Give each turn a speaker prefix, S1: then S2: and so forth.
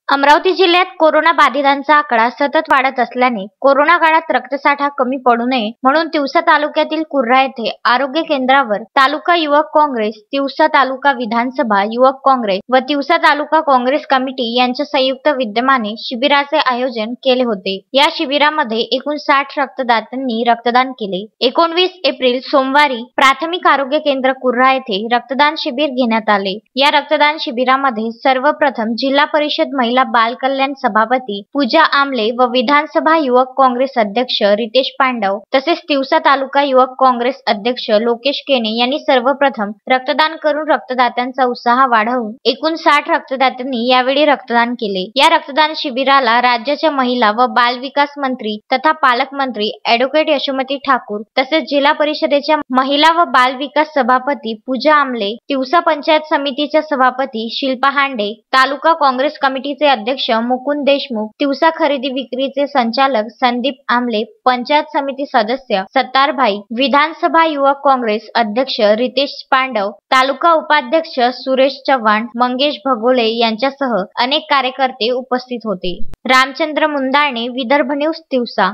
S1: अमरावती जिल्ह्यात कोरोना बाधितांचा आकडा सतत वाढत असल्याने कोरोना काळात रक्तसाठा कमी पडू नये म्हणून तिवसा तालुक्यातील कुर्रा येथे आरोग्य केंद्रावर तालुका युवक काँग्रेस, तिवसा तालुका विधानसभा युवक काँग्रेस व तिवसा तालुका काँग्रेस कमिटी यांच्या संयुक्त विद्यमाने शिबिराचे आयोजन केले होते। या शिबिरामध्ये एकूण 60 रक्तदात्यांनी रक्तदान केले। 19 एप्रिल सोमवारी प्राथमिक आरोग्य केंद्र कुर्रा येथे रक्तदान शिबिर घेण्यात आले। या रक्तदान शिबिरामध्ये सर्वप्रथम जिल्हा परिषद महिला बाल कल्याण सभापती पूजा आमले व विधानसभा युवक काँग्रेस अध्यक्ष रितेश पांडव तसेच तिवसा तालुका युवक काँग्रेस अध्यक्ष लोकेश केने यांनी सर्वप्रथम रक्तदान करून रक्तदात्यांचा उत्साह वाढवून एकूण 60 रक्तदात्यांनी यावेळी रक्तदान केले। या रक्तदान शिबिराला राज्याच्या महिला व बाल विकास मंत्री तथा पालकमंत्री ॲडव्होकेट यशोमती ठाकूर तसेच जिल्हा परिषदेच्या महिला व बाल विकास सभापती पूजा आमले, तिवसा पंचायत समितीच्या सभापती शिल्पा हांडे, तालुका काँग्रेस कमिटीचे अध्यक्ष मुकुंद देशमुख, तिवसा खरेदी विक्रीचे संचालक संदीप आमले, पंचायत समिती सदस्य सत्तारभाई, विधानसभा युवक काँग्रेस अध्यक्ष रितेश पांडव, तालुका उपाध्यक्ष सुरेश चव्हाण, मंगेश भगोले यांच्यासह अनेक कार्यकर्ते उपस्थित होते। रामचंद्र मुंदाणे, विदर्भ न्यूज, तिवसा।